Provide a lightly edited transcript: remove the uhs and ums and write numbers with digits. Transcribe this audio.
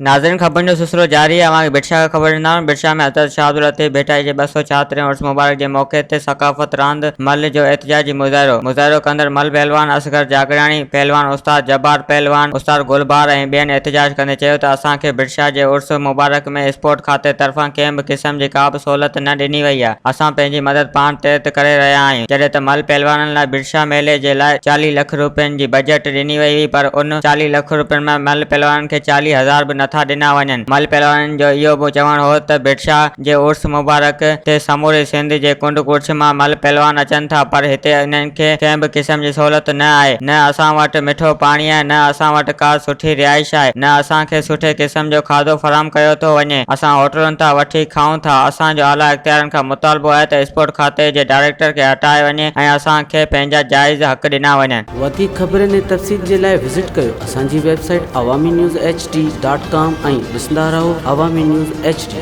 नाज़रीन खबर जो सिलसिलो जारी है। बिरशा का खबर ॾींदा। बिरशा में हज़रत शाह अब्दुल लतीफ़ भेटाई जे 234 उर्स मुबारक के मौके ते सकाफ़त रांद मल जो एहतजाजी मुज़ाहिरो कंदड़ मल पहलवान असगर जागरानी पहलवान उस्ताद जब्बार पहलवान उस्ताद गुलबार ऐं ॿियनि एहतजाज कंदे चयो त असांखे बिरशा जे उर्स मुबारक में स्पोर्ट खाते तरफ़ां कंहिं बि क़िस्म जी का बि सहूलियत न ॾिनी वई आहे। असां पंहिंजी मदद पाण तहत करे रहिया आहियूं। जॾहिं त मल पहलवाननि लाइ बिरशा मेले जे लाइ 40 लख रुपयनि जी बजट ॾिनी वई हुई, पर उन 40 लख रुपयनि में मल पहलवाननि खे 40,000 बि नथा ॾिना वञनि। मल पहलवाननि जो इहो बि चवणु हो त बिरशा जे उर्स मुबारक ते समूरे सिंध जे कुंड कुर्छ मां मल पहलवान अचनि था, पर हिते इन्हनि खे कंहिं बि क़िस्म जी सहूलियत न आहे। न असां वटि मिठो पाणी आहे, न असां वटि का सुठी रिहाइश आहे, न असांखे सुठे क़िस्म जो खाधो फराहम कयो थो वञे। असां होटलुनि तां वठी खाऊं था। असांजो आला इख्तियारनि खां मुतालबो आहे त स्पोर्ट खाते जे डायरेक्टर खे हटाए वञे ऐं असांखे पंहिंजा जाइज़ हक़ ॾिना वञनि। वधीक ख़बरनि ऐं तफ़सील जे लाइ विज़िट कयो असांजी वेबसाइट awami news hd.com ऐं ॾिसंदा रहो अवामी न्यूज़ HD।